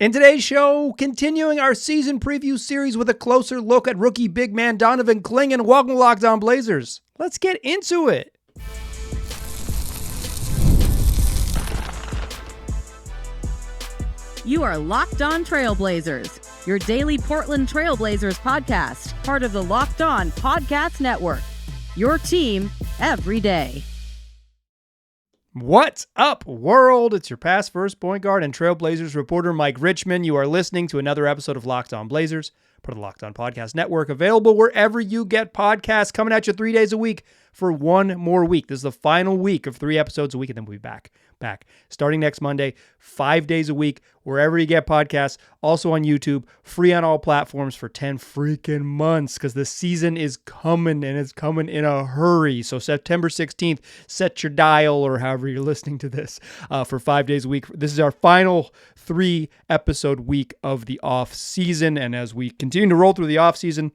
In today's show, continuing our season preview series with a closer look at rookie big man Donovan Clingan. Welcome to Locked On Blazers. Let's get into it. You are Locked On Trailblazers, your daily Portland Trailblazers podcast, part of the Locked On Podcast Network. Your team every day. What's up, world? It's your past first point guard and Trailblazers reporter, Mike Richmond. You are listening to another episode of Locked On Blazers, part of the Locked On Podcast Network, available wherever you get podcasts, coming at you 3 days a week for one more week. This is the final week of 3 episodes a week, and then we'll be back starting next Monday, 5 days a week, wherever you get podcasts, also on YouTube, free on all platforms for 10 freaking months, because the season is coming, and it's coming in a hurry. So September 16th, set your dial, or however you're listening to this, for 5 days a week. This is our final 3-episode week of the off season, and as we continue to roll through the off season,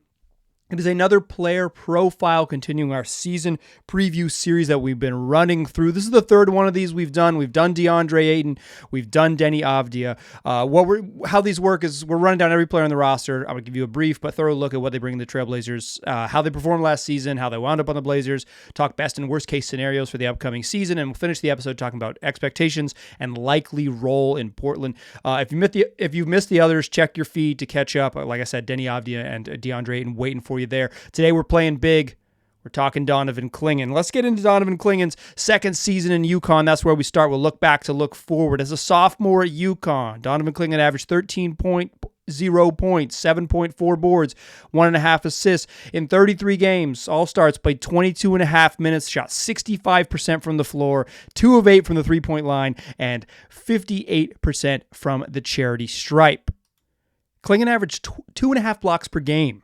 it is another player profile, continuing our season preview series that we've been running through. This is the third one of these we've done. We've done DeAndre Ayton. We've done Denny Avdia. How these work is we're running down every player on the roster. I'm going to give you a brief but thorough look at what they bring to the Trailblazers, how they performed last season, how they wound up on the Blazers, talk best and worst case scenarios for the upcoming season, and we'll finish the episode talking about expectations and likely role in Portland. If you've missed the others, check your feed to catch up. Like I said, Denny Avdia and DeAndre Ayton waiting for you there. Today we're playing big. We're talking Donovan Clingan. Let's get into Donovan Clingan's second season in UConn. That's where we start. We'll look back to look forward. As a sophomore at UConn, Donovan Clingan averaged 13.0 points, 7.4 boards, 1.5 assists in 33 games. All starts, played 22.5 minutes, shot 65% from the floor, 2 of 8 from the three-point line, and 58% from the charity stripe. Clingan averaged 2.5 blocks per game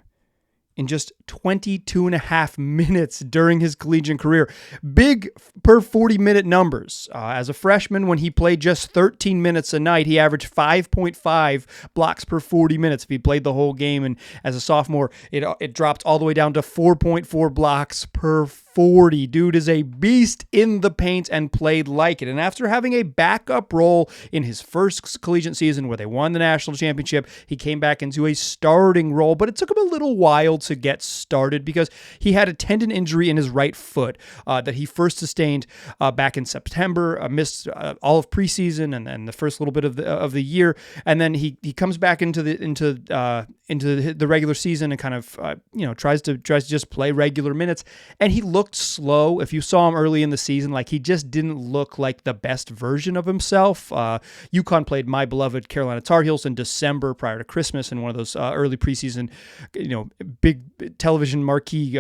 in just 22.5 minutes during his collegiate career. Big per 40-minute numbers. As a freshman, when he played just 13 minutes a night, he averaged 5.5 blocks per 40 minutes if he played the whole game. And as a sophomore, it dropped all the way down to 4.4 blocks per 40. Dude is a beast in the paint and played like it. And after having a backup role in his first collegiate season where they won the national championship, he came back into a starting role, but it took him a little while to get started because he had a tendon injury in his right foot that he first sustained back in September, missed all of preseason and the first little bit of the year, and then he comes back into the regular season and kind of tries to just play regular minutes, and he looked slow. If you saw him early in the season, like he just didn't look like the best version of himself. UConn played my beloved Carolina Tar Heels in December prior to Christmas in one of those early preseason, big television marquee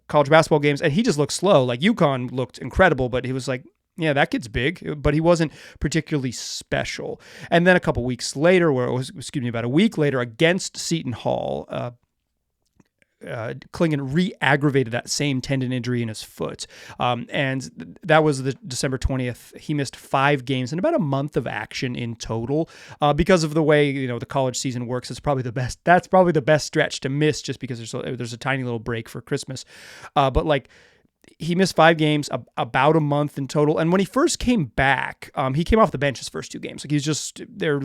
college basketball games, and he just looked slow. Like UConn looked incredible, but he was like, yeah, that kid's big, but he wasn't particularly special. And then a couple weeks later, about a week later against Seton Hall, Clingan re-aggravated that same tendon injury in his foot. And that was the December 20th. He missed 5 games and about a month of action in total. Because of the way, the college season works, that's probably the best stretch to miss just because there's a tiny little break for Christmas. But he missed 5 games, about a month in total. And when he first came back, he came off the bench his first 2 games. Like he's just there,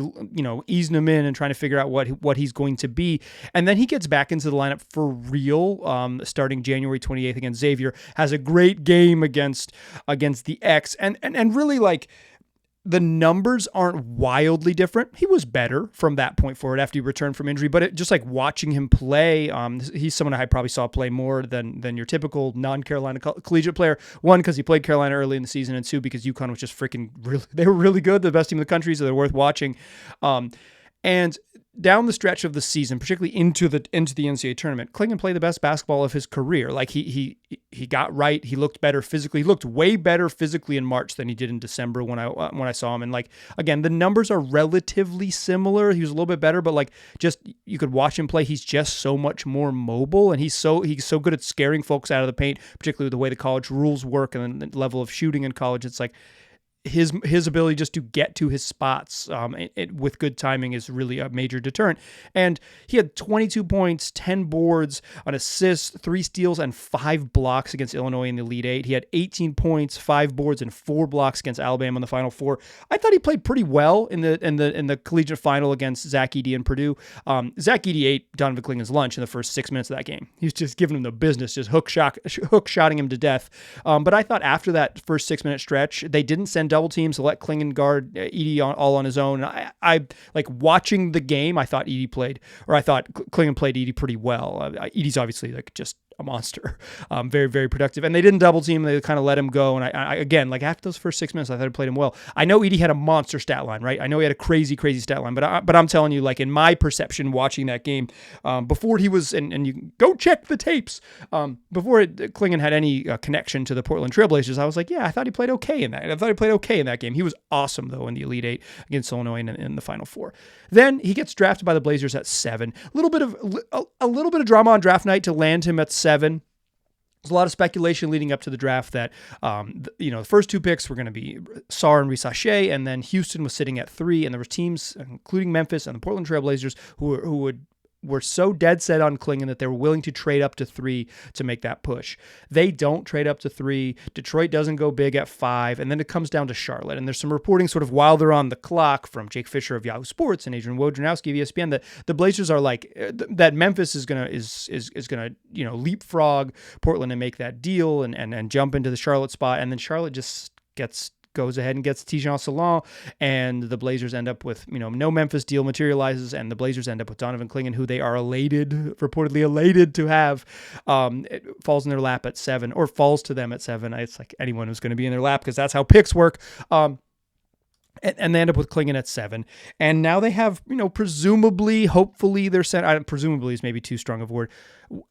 easing him in and trying to figure out what he's going to be. And then he gets back into the lineup for real, starting January 28th against Xavier. Has a great game against the X, and really the numbers aren't wildly different. He was better from that point forward after he returned from injury, but just watching him play, he's someone I probably saw play more than your typical non-Carolina collegiate player. 1, because he played Carolina early in the season, and 2, because UConn was just they were really good, the best team in the country, so they're worth watching. And down the stretch of the season, particularly into the NCAA tournament, Clingan played the best basketball of his career. Like he got right. He looked better physically. He looked way better physically in March than he did in December when I saw him. And again, the numbers are relatively similar. He was a little bit better, but just you could watch him play. He's just so much more mobile, and he's so good at scaring folks out of the paint, particularly the way the college rules work and the level of shooting in college. It's his ability just to get to his spots with good timing is really a major deterrent. And he had 22 points, 10 boards, an assist, 3 steals, and 5 blocks against Illinois in the Elite Eight. He had 18 points, 5 boards, and 4 blocks against Alabama in the Final Four. I thought he played pretty well in the collegiate final against Zach Edey and Purdue. Zach Edey ate Donovan Clingan's lunch in the first 6 minutes of that game. He was just giving him the business, just hook shotting him to death. But I thought after that first 6-minute stretch, they didn't send double teams to let Clingan guard Edey all on his own. And I like watching the game. I thought Clingan played Edey pretty well. Edey's obviously like just a monster, very, very productive. And they didn't double team. They kind of let him go. And I again, like after those first 6 minutes, I thought he played him well. I know Edey had a monster stat line, right? I know he had a crazy, crazy stat line, but I'm telling you, like in my perception watching that game, before he was, and you can go check the tapes, before Clingan had any connection to the Portland Trailblazers, I was like, yeah, I thought he played okay in that. I thought he played okay in that game. He was awesome though in the Elite Eight against Illinois in the Final Four. Then he gets drafted by the Blazers at 7. A little bit of drama on draft night to land him at 7. There's a lot of speculation leading up to the draft that, the first 2 picks were going to be Sarr and Risache, and then Houston was sitting at 3, and there were teams, including Memphis and the Portland Trailblazers, who were so dead set on Clingan that they were willing to trade up to 3 to make that push. They don't trade up to 3. Detroit doesn't go big at 5, and then it comes down to Charlotte. And there's some reporting sort of while they're on the clock from Jake Fisher of Yahoo Sports and Adrian Wojnarowski of ESPN that the Blazers are like that Memphis is gonna leapfrog Portland and make that deal and jump into the Charlotte spot, and then Charlotte just goes ahead and gets Tijan Salon, and the Blazers end up with, no Memphis deal materializes, and the Blazers end up with Donovan Clingan, who they are reportedly elated to have. It falls in their lap at 7, or falls to them at 7. It's like anyone who's going to be in their lap because that's how picks work. And they end up with Clingan at 7. And now they have, presumably, hopefully, their center. Presumably is maybe too strong of a word.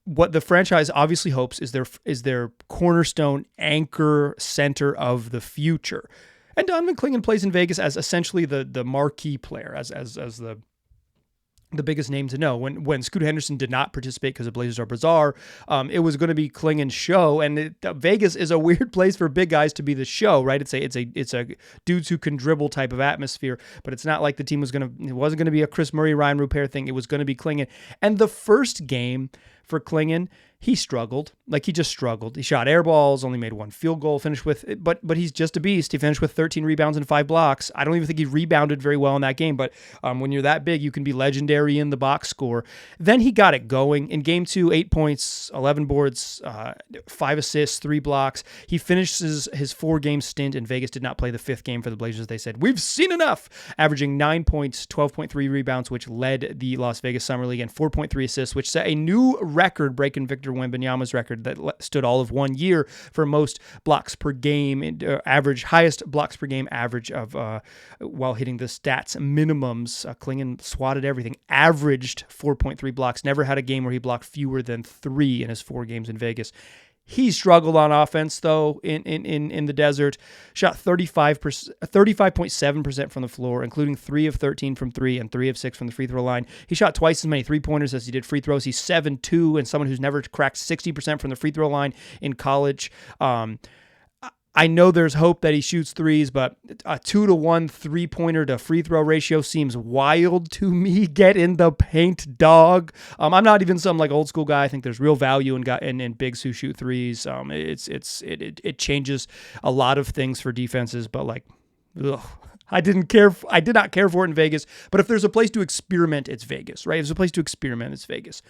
What the franchise obviously hopes is their cornerstone anchor center of the future. And Donovan Clingan plays in Vegas as essentially the marquee player, as the biggest name to know. When Scoot Henderson did not participate because the Blazers are bizarre, it was going to be Clingan's show, and Vegas is a weird place for big guys to be the show, right? It's a dudes who can dribble type of atmosphere, but it's not like the team it wasn't going to be a Chris Murray, Ryan Rupert thing. It was going to be Clingan. And the first game for Clingan, he struggled. Like, he just struggled. He shot air balls, only made 1 field goal, finished with, but he's just a beast. He finished with 13 rebounds and 5 blocks. I don't even think he rebounded very well in that game, but when you're that big, you can be legendary in the box score. Then he got it going. In game 2, 8 points, 11 boards, 5 assists, 3 blocks. He finishes his 4-game stint in Vegas, did not play the 5th game for the Blazers. They said, we've seen enough, averaging 9 points, 12.3 rebounds, which led the Las Vegas Summer League, and 4.3 assists, which set a new record, breaking Victor Wembanyama's record that stood all of 1 year for most blocks per game, highest blocks per game average of while hitting the stats minimums. Clingan swatted everything, averaged 4.3 blocks, never had a game where he blocked fewer than 3 in his 4 games in Vegas. He struggled on offense, though, in the desert. Shot 35.7% from the floor, including 3 of 13 from 3 and 3 of 6 from the free throw line. He shot twice as many three-pointers as he did free throws. He's 7'2", and someone who's never cracked 60% from the free throw line in college. I know there's hope that he shoots threes, but a 2-to-1 three-pointer to free throw ratio seems wild to me. Get in the paint, dog. I'm not even some like old school guy. I think there's real value in bigs who shoot threes. It changes a lot of things for defenses, but like, ugh. I did not care for it in Vegas, but if there's a place to experiment, it's Vegas, right? If there's a place to experiment, it's Vegas.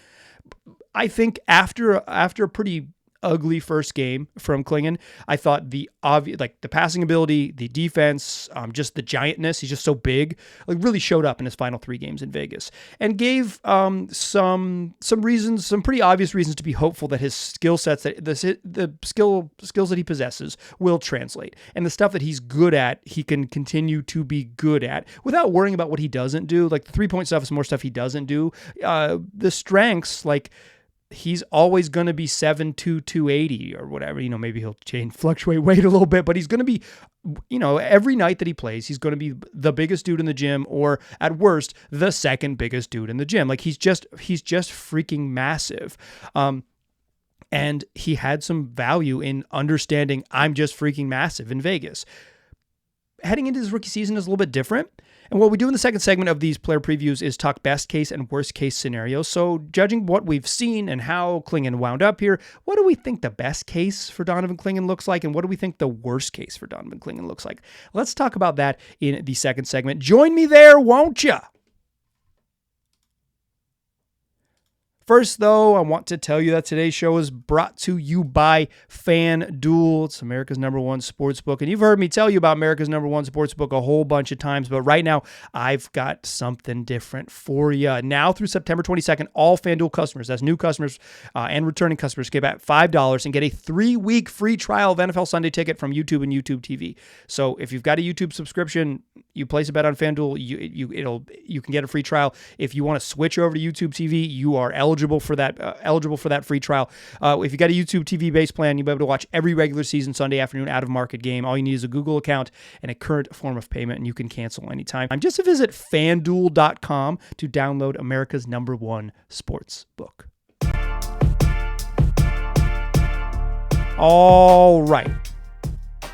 I think after a pretty ugly first game from Clingan, I thought the passing ability, the defense, just the giantness, he's just so big, like really showed up in his final 3 games in Vegas, and gave some reasons, some pretty obvious reasons to be hopeful that his skill sets, that the skills that he possesses will translate, and the stuff that he's good at, he can continue to be good at without worrying about what he doesn't do. Like the 3-point stuff is more stuff he doesn't do. The strengths, like, he's always going to be 7'2", 280 or whatever. Maybe he'll fluctuate weight a little bit, but he's going to be, every night that he plays, he's going to be the biggest dude in the gym, or at worst, the second biggest dude in the gym. Like he's just freaking massive. And he had some value in understanding I'm just freaking massive in Vegas. heading into this rookie season is a little bit different. And what we do in the second segment of these player previews is talk best case and worst case scenarios. So judging what we've seen and how Clingan wound up here, what do we think the best case for Donovan Clingan looks like? And what do we think the worst case for Donovan Clingan looks like? Let's talk about that in the second segment. Join me there, won't ya? First, though, I want to tell you that today's show is brought to you by FanDuel. It's America's number one sportsbook. And you've heard me tell you about America's number one sportsbook a whole bunch of times. But right now, I've got something different for you. Now through September 22nd, all FanDuel customers, that's new customers and returning customers, get back $5 and get a 3-week free trial of NFL Sunday Ticket from YouTube and YouTube TV. So if you've got a YouTube subscription, you place a bet on FanDuel, you can get a free trial. If you want to switch over to YouTube TV, you are eligible for that free trial. If you got a YouTube TV base plan, you'll be able to watch every regular season Sunday afternoon out of market game. All you need is a Google account and a current form of payment, and you can cancel anytime. Just to visit FanDuel.com to download America's number one sports book. All right.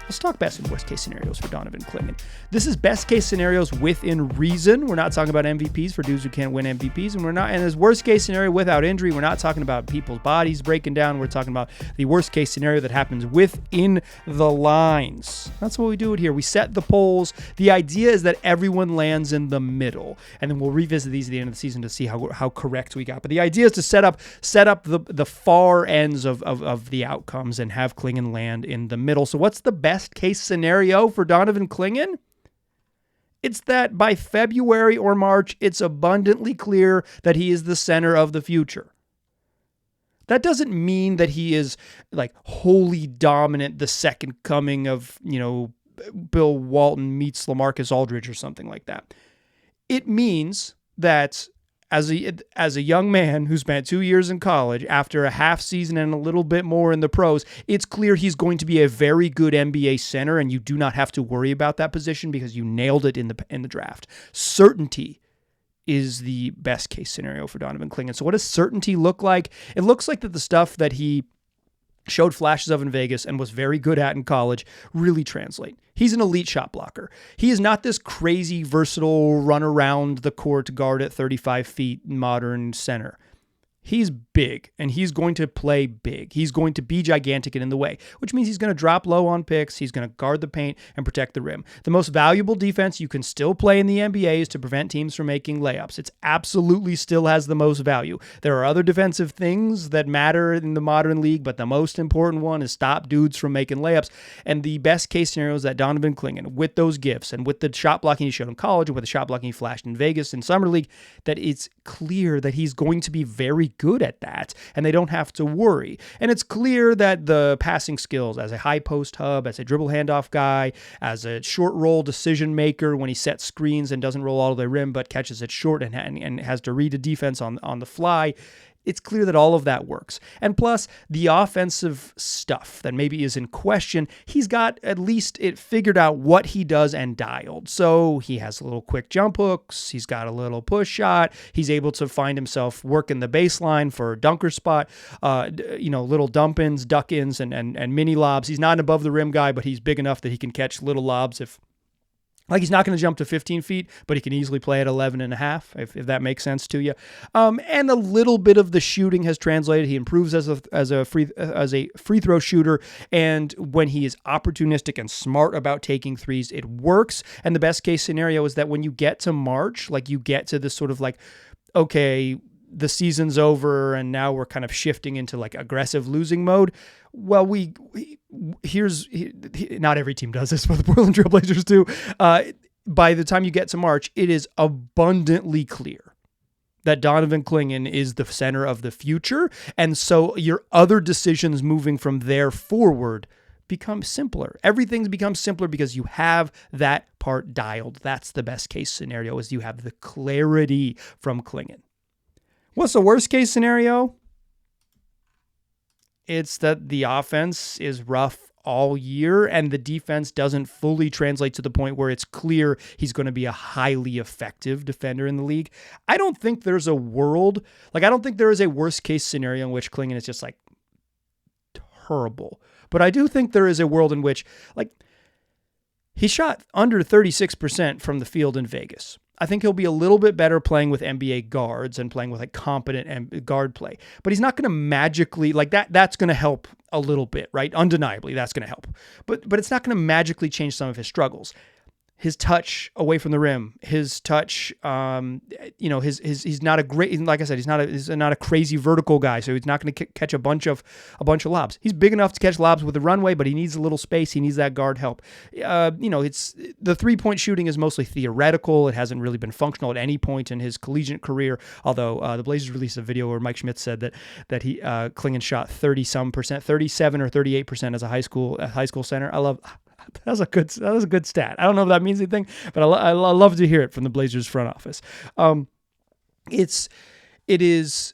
Let's talk best and worst case scenarios for Donovan Clingan. This is best case scenarios within reason. We're not talking about MVPs for dudes who can't win MVPs, and this worst case scenario without injury. We're not talking about people's bodies breaking down. We're talking about the worst case scenario that happens within the lines. That's what we do it here. We set the polls. The idea is that everyone lands in the middle, and then we'll revisit these at the end of the season to see how correct we got. But the idea is to set up the far ends of the outcomes and have Clingan land in the middle. So what's the best case scenario for Donovan Clingan? It's that by February or March, it's abundantly clear that he is the center of the future. That doesn't mean that he is like wholly dominant, the second coming of, Bill Walton meets LaMarcus Aldridge or something like that. It means that as a young man who spent 2 years in college, after a half season and a little bit more in the pros, it's clear he's going to be a very good NBA center, and you do not have to worry about that position because you nailed it in the draft. Certainty is the best case scenario for Donovan Clingan. So what does certainty look like? It looks like that the stuff that he showed flashes of in Vegas and was very good at in college really translate. He's an elite shot blocker. He is not this crazy, versatile, run around the court guard at 35 feet modern center. He's big, and he's going to play big. He's going to be gigantic and in the way, which means he's going to drop low on picks. He's going to guard the paint and protect the rim. The most valuable defense you can still play in the NBA is to prevent teams from making layups. It absolutely still has the most value. There are other defensive things that matter in the modern league, but the most important one is stop dudes from making layups. And the best case scenario is that Donovan Clingan, with those gifts and with the shot blocking he showed in college and with the shot blocking he flashed in Vegas in Summer League, that it's clear that he's going to be very good at that, and they don't have to worry. And it's clear that the passing skills as a high post hub, as a dribble handoff guy, as a short roll decision maker when he sets screens and doesn't roll out of the rim but catches it short and has to read a defense on the fly, it's clear that all of that works. And plus, the offensive stuff that maybe is in question, he's got at least it figured out what he does and dialed. So he has a little quick jump hooks. He's got a little push shot. He's able to find himself working the baseline for a dunker spot, little dump-ins, duck-ins, and mini lobs. He's not an above the rim guy, but he's big enough that he can catch little lobs he's not going to jump to 15 feet, but he can easily play at 11 and a half, if that makes sense to you. And a little bit of the shooting has translated. He improves as a free throw shooter, and when he is opportunistic and smart about taking threes, it works. And the best case scenario is that when you get to March, you get to this sort of okay, the season's over and now we're kind of shifting into aggressive losing mode. Well, not every team does this, but the Portland Trail Blazers do. By the time you get to March, it is abundantly clear that Donovan Clingan is the center of the future. And so your other decisions moving from there forward become simpler. Everything becomes simpler because you have that part dialed. That's the best case scenario, is you have the clarity from Clingan. What's the worst case scenario? It's that the offense is rough all year and the defense doesn't fully translate to the point where it's clear he's going to be a highly effective defender in the league. I don't think there's a world, I don't think there is a worst case scenario in which Clingan is just terrible. But I do think there is a world in which He shot under 36% from the field in Vegas. I think he'll be a little bit better playing with NBA guards and playing with like competent guard play, but he's not going to magically like that. That's going to help a little bit, right? Undeniably, that's going to help, but it's not going to magically change some of his struggles. His touch away from the rim, his touch, he's not a great, like I said, he's not a crazy vertical guy, so he's not going to catch a bunch of lobs. He's big enough to catch lobs with the runway, but he needs a little space. He needs that guard help. It's the 3-point shooting is mostly theoretical. It hasn't really been functional at any point in his collegiate career. Although the Blazers released a video where Mike Schmidt said that he Clingan shot 37% or 38% as a high school center. That was a good stat. I don't know if that means anything, but I love to hear it from the Blazers front office. It is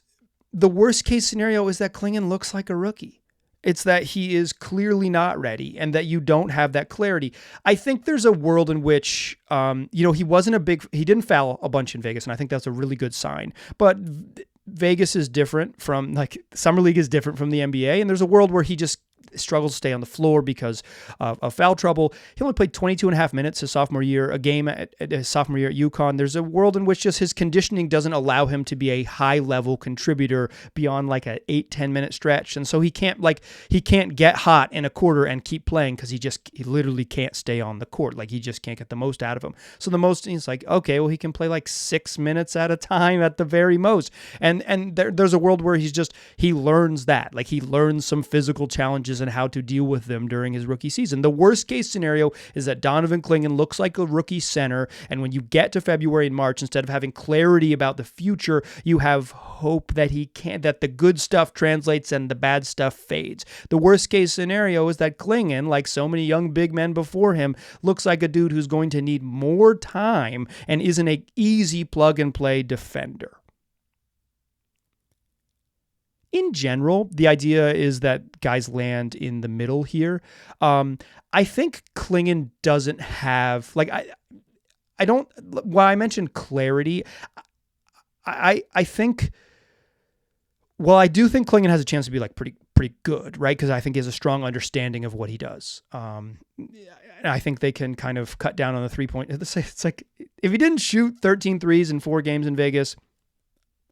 the worst case scenario is that Clingan looks like a rookie. It's that he is clearly not ready and that you don't have that clarity. I think there's a world in which, he didn't foul a bunch in Vegas, and I think that's a really good sign. But Vegas is different from, like, Summer League is different from the NBA, and there's a world where he just struggles to stay on the floor because of foul trouble. He only played 22 and a half minutes his sophomore year, a game at his sophomore year at UConn. There's a world in which just his conditioning doesn't allow him to be a high-level contributor beyond like an 8-10 minute stretch. And so he can't get hot in a quarter and keep playing because he literally can't stay on the court. Like, he just can't get the most out of him. So he's like, okay, well, he can play like 6 minutes at a time at the very most. And there's a world where he learns that. Like, he learns some physical challenges and how to deal with them during his rookie season. The worst case scenario is that Donovan Clingan looks like a rookie center, and when you get to February and March, instead of having clarity about the future, you have hope that that the good stuff translates and the bad stuff fades. The worst case scenario is that Clingan, like so many young big men before him, looks like a dude who's going to need more time and isn't an easy plug and play defender. In general, the idea is that guys land in the middle here. I think Clingan doesn't have, like, while I mentioned clarity, I do think Clingan has a chance to be like pretty good, right? Because I think he has a strong understanding of what he does. I think they can kind of cut down on the 3-point. It's like, if he didn't shoot 13 threes in 4 games in Vegas,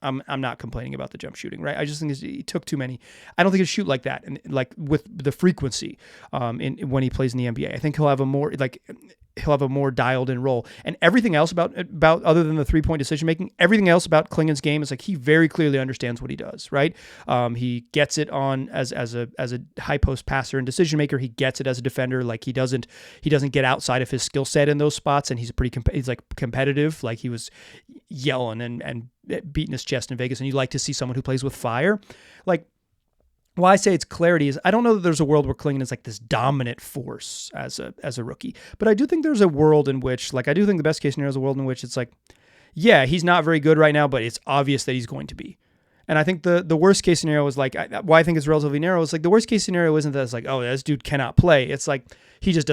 I'm not complaining about the jump shooting, right? I just think he took too many. I don't think he'll shoot like that, and like with the frequency when he plays in the NBA. I think he'll have a more dialed in role, and everything else about other than the 3-point decision making, everything else about Clingan's game is like he very clearly understands what he does, right? He gets it on as a high post passer and decision maker. He gets it as a defender. Like he doesn't get outside of his skill set in those spots, and he's competitive. Like he was yelling and beating his chest in Vegas, and you like to see someone who plays with fire. Like, why I say it's clarity is I don't know that there's a world where Clingan is like this dominant force as a rookie, but I do think there's a world in which, like, I do think the best case scenario is a world in which it's like, yeah, he's not very good right now, but it's obvious that he's going to be. And I think the worst case scenario is like, why I think it's relatively narrow is like the worst case scenario isn't that it's like, oh, this dude cannot play. It's like he has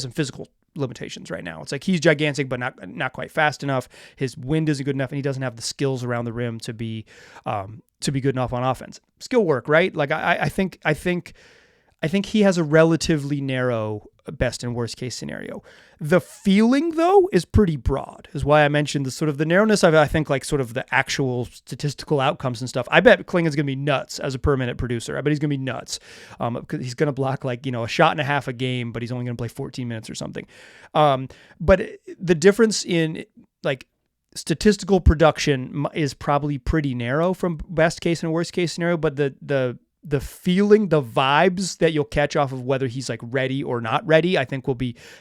some physical limitations right now. It's like he's gigantic, but not quite fast enough. His wind isn't good enough, and he doesn't have the skills around the rim to be good enough on offense. Skill work, right? Like I think he has a relatively narrow best and worst case scenario. The feeling, though, is pretty broad, is why I mentioned the sort of the narrowness of, I think, like sort of the actual statistical outcomes and stuff. I bet Clingan's going to be nuts as a per minute producer. I bet he's going to be nuts. Because he's going to block like, a shot and a half a game, but he's only going to play 14 minutes or something. But the difference in like statistical production is probably pretty narrow from best case and worst case scenario, but the feeling, the vibes that you'll catch off of whether he's like ready or not ready, I think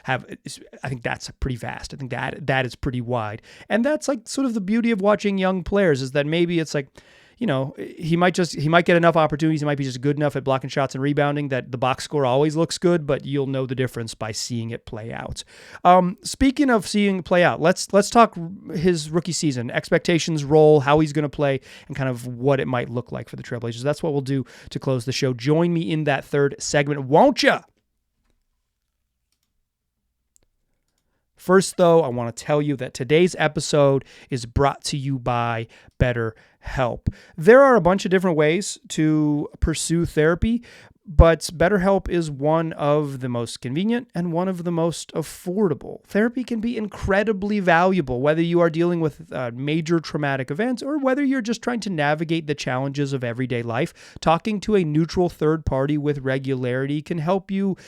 I think that's pretty vast. I think that is pretty wide. And that's like sort of the beauty of watching young players is that maybe it's like, he might get enough opportunities. He might be just good enough at blocking shots and rebounding that the box score always looks good, but you'll know the difference by seeing it play out. Speaking of seeing it play out, let's talk his rookie season, expectations, role, how he's going to play, and kind of what it might look like for the Trailblazers. That's what we'll do to close the show. Join me in that third segment, won't ya? First, though, I want to tell you that today's episode is brought to you by BetterHelp. There are a bunch of different ways to pursue therapy, But BetterHelp is one of the most convenient and one of the most affordable. Therapy can be incredibly valuable, whether you are dealing with major traumatic events or whether you're just trying to navigate the challenges of everyday life. Talking to a neutral third party with regularity can help you,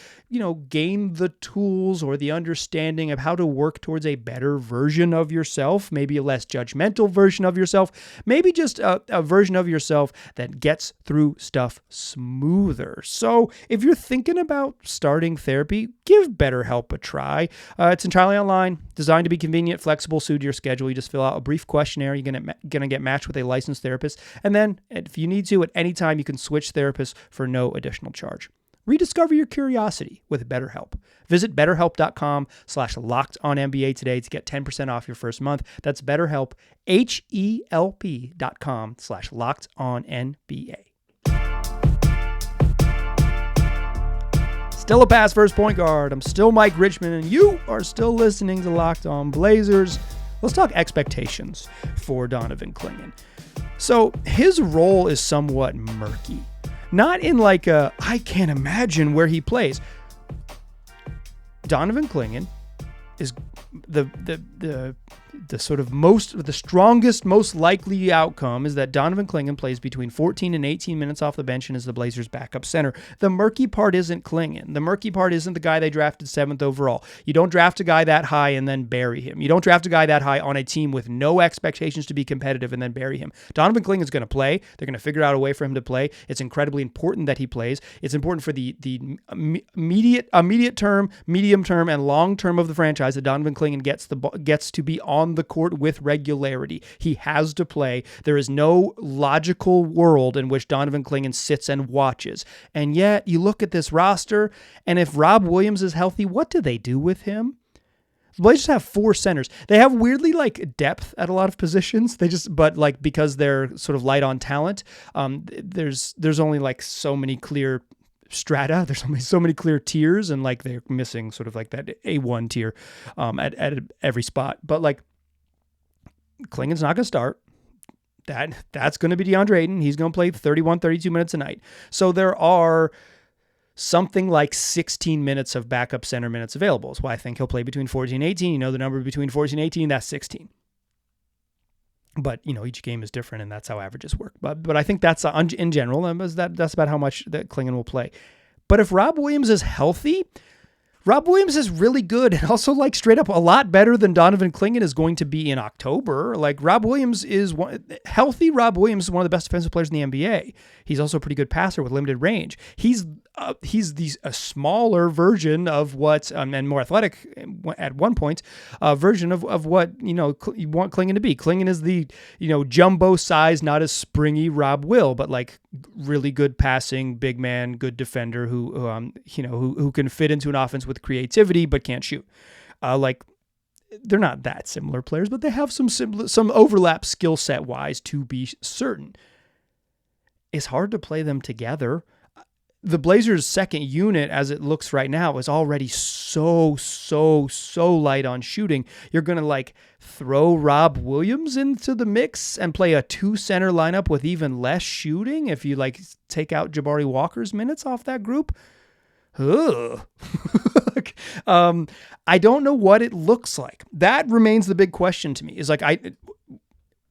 gain the tools or the understanding of how to work towards a better version of yourself, maybe a less judgmental version of yourself, maybe just a version of yourself that gets through stuff smoother. So if you're thinking about starting therapy, give BetterHelp a try. It's entirely online, designed to be convenient, flexible, suited to your schedule. You just fill out a brief questionnaire. You're going to get matched with a licensed therapist. And then if you need to, at any time, you can switch therapists for no additional charge. Rediscover your curiosity with BetterHelp. Visit BetterHelp.com/LockedOnNBA today to get 10% off your first month. That's BetterHelp, HELP.com/LockedOnNBA. Still a pass first point guard. I'm still Mike Richmond, and you are still listening to Locked On Blazers. Let's talk expectations for Donovan Clingan. So his role is somewhat murky. Not in like I can't imagine where he plays. Donovan Clingan is the strongest, most likely outcome is that Donovan Clingan plays between 14 and 18 minutes off the bench and is the Blazers' backup center. The murky part isn't Clingan. The murky part isn't the guy they drafted 7th overall. You don't draft a guy that high and then bury him. You don't draft a guy that high on a team with no expectations to be competitive and then bury him. Donovan Clingan is going to play. They're going to figure out a way for him to play. It's incredibly important that he plays. It's important for the immediate term, medium term, and long term of the franchise that Donovan Clingan gets to be on the court with regularity. He has to play. There is no logical world in which Donovan Clingan sits and watches. And yet, you look at this roster, and if Rob Williams is healthy, what do they do with him? The Blazers have 4 centers. They have weirdly depth at a lot of positions. But because they're sort of light on talent, there's only so many clear strata. There's only so many clear tiers, and they're missing sort of that A1 tier at every spot. But Clingan's not going to start. That's going to be DeAndre Ayton. He's going to play 31, 32 minutes a night. So there are something like 16 minutes of backup center minutes available. That's why I think he'll play between 14 and 18. The number between 14 and 18, that's 16. But, each game is different, and that's how averages work. But I think that's, in general, that's about how much that Clingan will play. But if Rob Williams is healthy, Rob Williams is really good, and also straight up a lot better than Donovan Clingan is going to be in October. Rob Williams is healthy. Rob Williams is one of the best defensive players in the NBA. He's also a pretty good passer with limited range. He's a smaller version of what, and more athletic at one point, version of what you want Clingan to be. Clingan is the jumbo size, not as springy Rob Will, but really good passing, big man, good defender who can fit into an offense with creativity but can't shoot. They're not that similar players, but they have some overlap skill set wise, to be certain. It's hard to play them together. The Blazers' second unit, as it looks right now, is already so light on shooting. You're going to throw Rob Williams into the mix and play a 2-center lineup with even less shooting if you take out Jabari Walker's minutes off that group. Ugh. I don't know what it looks like. That remains the big question to me. Is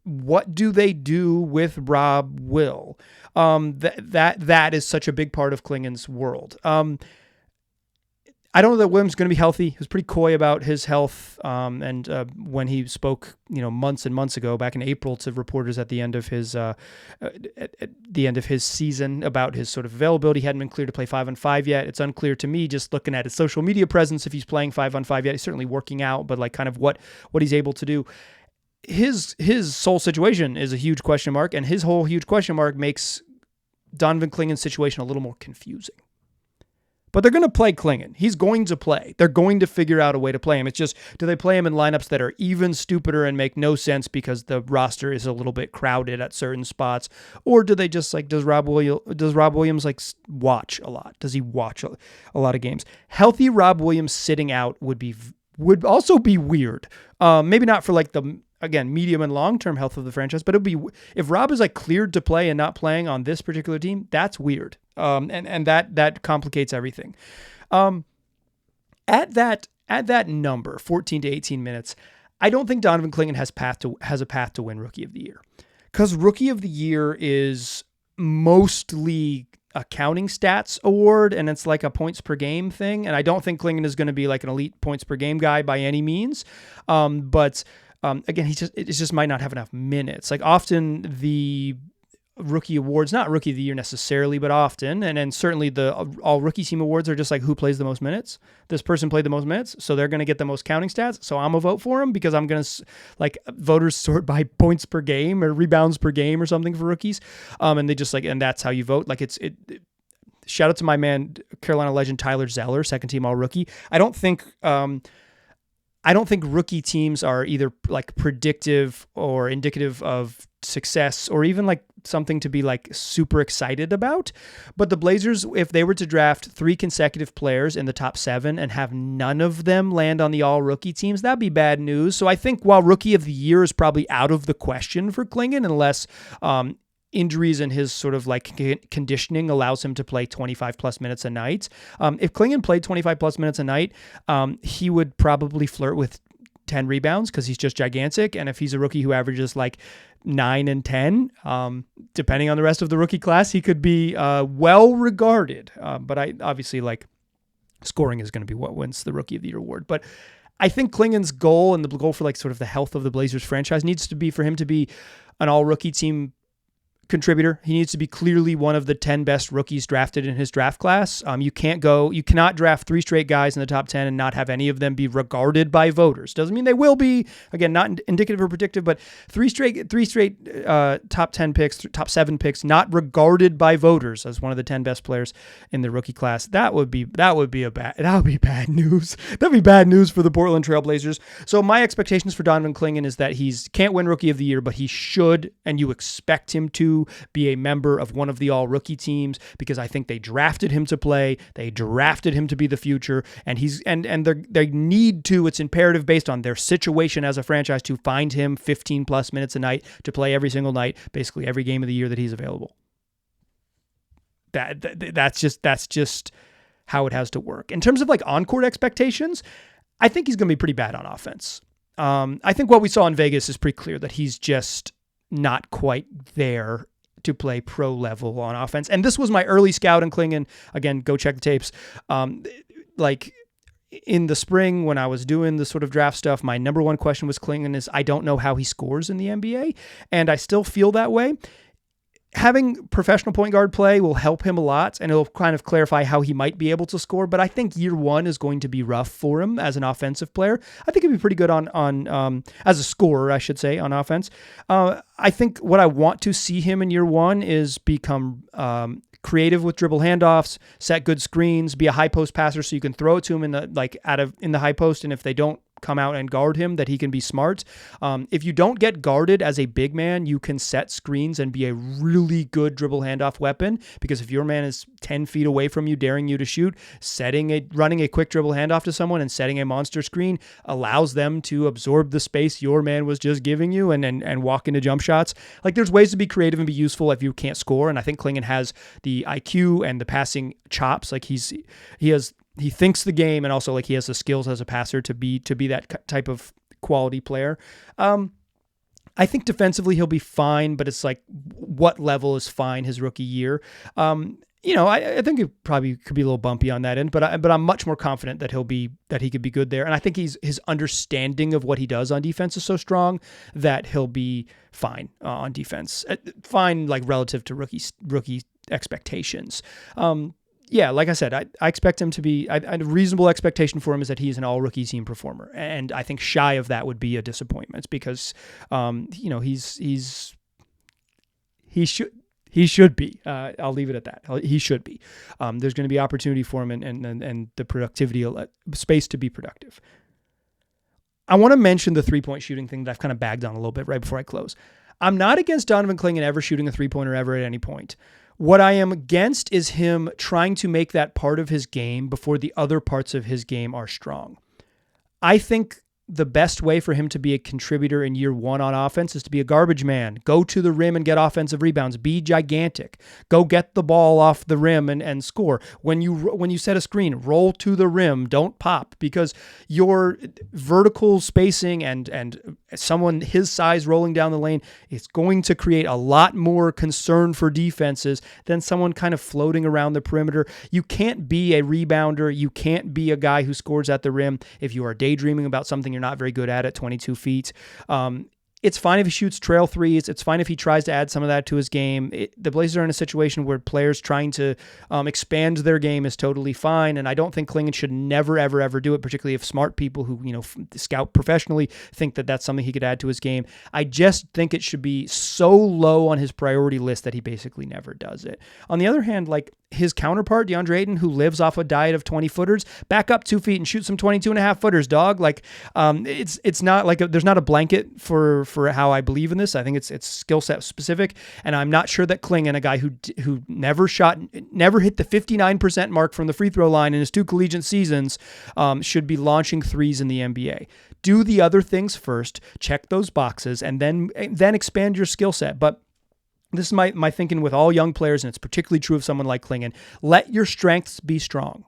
what do they do with Rob Will? That is such a big part of Clingan's world. I don't know that Williams is going to be healthy. He was pretty coy about his health. And when he spoke, months and months ago, back in April, to reporters at the end of his season about his sort of availability, he hadn't been cleared to play 5-on-5 yet. It's unclear to me, just looking at his social media presence, if he's playing 5-on-5 yet. He's certainly working out, but kind of what he's able to do. His sole situation is a huge question mark, and his whole huge question mark makes Donovan Clingan's situation a little more confusing. But they're going to play Clingan. He's going to play. They're going to figure out a way to play him. It's just, do they play him in lineups that are even stupider and make no sense because the roster is a little bit crowded at certain spots? Or do they just does Rob Williams watch a lot? Does he watch a lot of games? Healthy Rob Williams sitting out would be would also be weird. Maybe not for like the, again, medium and long-term health of the franchise, but it'd be, if Rob is like cleared to play and not playing on this particular team, that's weird. And that complicates everything. At that number, 14 to 18 minutes, I don't think Donovan Clingan has a path to win Rookie of the Year, because Rookie of the Year is mostly a counting stats award, and it's like a points per game thing. And I don't think Clingan is going to be like an elite points per game guy by any means. But again, it just might not have enough minutes. Like often the rookie awards, not Rookie of the Year necessarily, but often, and then certainly the all rookie team awards are just like who plays the most minutes. This person played the most minutes, so they're going to get the most counting stats. So I'm a vote for him because I'm going to like voters sort by points per game or rebounds per game or something for rookies. And they just like, and that's how you vote. Like it shout out to my man, Carolina legend Tyler Zeller, second team all rookie. I don't think rookie teams are either like predictive or indicative of success or even like something to be like super excited about. But the Blazers, if they were to draft 3 consecutive players in the top 7 and have none of them land on the all rookie teams, that'd be bad news. So I think while Rookie of the Year is probably out of the question for Clingan, unless injuries and his sort of like conditioning allows him to play 25 plus minutes a night. If Clingan played 25 plus minutes a night, he would probably flirt with 10 rebounds because he's just gigantic. And if he's a rookie who averages like 9 and 10, depending on the rest of the rookie class, he could be well regarded. But I obviously like scoring is going to be what wins the Rookie of the Year award. But I think Clingan's goal and the goal for like sort of the health of the Blazers franchise needs to be for him to be an all rookie team contributor. He needs to be clearly one of the 10 best rookies drafted in his draft class. You cannot draft 3 straight guys in the top 10 and not have any of them be regarded by voters. Doesn't mean they will be, again, not indicative or predictive, but 3 straight top 10 picks, top 7 picks, not regarded by voters as one of the 10 best players in the rookie class. That would be bad news. That'd be bad news for the Portland Trail Blazers. So my expectations for Donovan Clingan is that can't win Rookie of the Year, but he should, and you expect him to be a member of one of the all rookie teams, because I think they drafted him to play. They drafted him to be the future, and they need to, it's imperative based on their situation as a franchise to find him 15 plus minutes a night to play every single night, basically every game of the year that he's available. That's just how it has to work. In terms of like on-court expectations, I think he's going to be pretty bad on offense. I think what we saw in Vegas is pretty clear that he's just not quite there to play pro level on offense. And this was my early scout in Clingan. Again, go check the tapes. Like in the spring when I was doing the sort of draft stuff, my number one question was Clingan is I don't know how he scores in the NBA. And I still feel that way. Having professional point guard play will help him a lot, and it'll kind of clarify how he might be able to score. But I think year one is going to be rough for him as an offensive player. I think he'd be pretty good on as a scorer, I should say, on offense. I think what I want to see him in year one is become creative with dribble handoffs, set good screens, be a high post passer so you can throw it to him in the high post, and if they don't come out and guard him, that he can be smart. If you don't get guarded as a big man, you can set screens and be a really good dribble handoff weapon, because if your man is 10 feet away from you, daring you to shoot, running a quick dribble handoff to someone and setting a monster screen allows them to absorb the space your man was just giving you and walk into jump shots. Like, there's ways to be creative and be useful if you can't score, and I think Clingan has the IQ and the passing chops. Like he thinks the game, and also like he has the skills as a passer to be that type of quality player. I think defensively he'll be fine, but it's like what level is fine his rookie year. I think it probably could be a little bumpy on that end, but I'm much more confident that he could be good there. And I think his understanding of what he does on defense is so strong that he'll be fine on defense. Fine, like relative to rookie expectations. Yeah, like I said, I expect him to be. A reasonable expectation for him is that he's an all-rookie team performer, and I think shy of that would be a disappointment because, he should be. I'll leave it at that. He should be. There's going to be opportunity for him and the productivity space to be productive. I want to mention the 3-point shooting thing that I've kind of bagged on a little bit right before I close. I'm not against Donovan Clingan ever shooting a 3-pointer ever at any point. What I am against is him trying to make that part of his game before the other parts of his game are strong. I think the best way for him to be a contributor in year one on offense is to be a garbage man. Go to the rim and get offensive rebounds. Be gigantic. Go get the ball off the rim and score. When you set a screen, roll to the rim. Don't pop, because your vertical spacing and someone his size rolling down the lane is going to create a lot more concern for defenses than someone kind of floating around the perimeter. You can't be a rebounder. You can't be a guy who scores at the rim if you are daydreaming about something you're not very good at 22 feet. It's fine if he shoots trail threes. It's fine if he tries to add some of that to his game. The Blazers are in a situation where players trying to expand their game is totally fine, and I don't think Clingan should never, ever, ever do it, particularly if smart people who scout professionally think that that's something he could add to his game. I just think it should be so low on his priority list that he basically never does it. On the other hand, like his counterpart, DeAndre Ayton, who lives off a diet of 20-footers, back up 2 feet and shoot some 22.5-footers, dog. Like, it's not like there's not a blanket for how I believe in this. I think it's skill set specific, and I'm not sure that Clingan, a guy who never hit the 59% mark from the free throw line in his 2 collegiate seasons, should be launching threes in the NBA. Do the other things first, check those boxes, and then expand your skill set. But this is my thinking with all young players, and it's particularly true of someone like Clingan. Let your strengths be strong.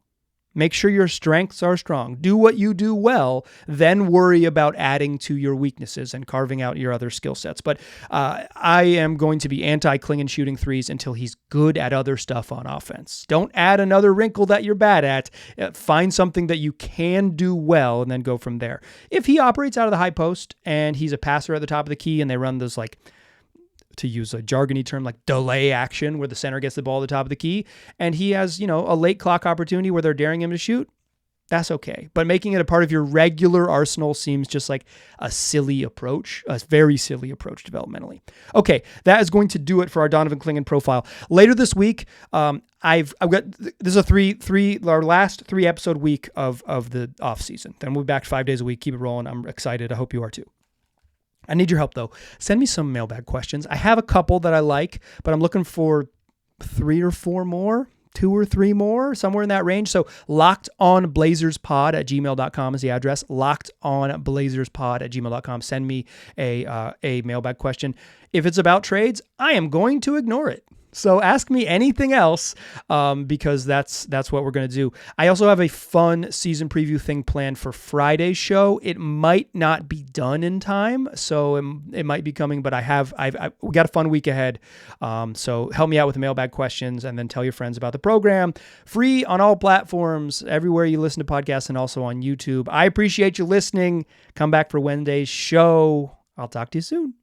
Make sure your strengths are strong. Do what you do well, then worry about adding to your weaknesses and carving out your other skill sets. But I am going to be anti-Clingan shooting threes until he's good at other stuff on offense. Don't add another wrinkle that you're bad at. Find something that you can do well and then go from there. If he operates out of the high post and he's a passer at the top of the key and they run those, like, to use a jargony term, like delay action, where the center gets the ball at the top of the key, and he has, a late clock opportunity where they're daring him to shoot, that's okay. But making it a part of your regular arsenal seems just like a silly approach, a very silly approach developmentally. Okay, that is going to do it for our Donovan Clingan profile. Later this week, I've got, this is our last 3-episode week of the off season. Then we'll be back 5 days a week. Keep it rolling. I'm excited. I hope you are too. I need your help, though. Send me some mailbag questions. I have a couple that I like, but I'm looking for 3 or 4 more, 2 or 3 more, somewhere in that range. So lockedonblazerspod@gmail.com is the address. Lockedonblazerspod@gmail.com. Send me a mailbag question. If it's about trades, I am going to ignore it. So ask me anything else, because that's what we're going to do. I also have a fun season preview thing planned for Friday's show. It might not be done in time, so it might be coming, but we got a fun week ahead. So help me out with the mailbag questions, and then tell your friends about the program. Free on all platforms, everywhere you listen to podcasts, and also on YouTube. I appreciate you listening. Come back for Wednesday's show. I'll talk to you soon.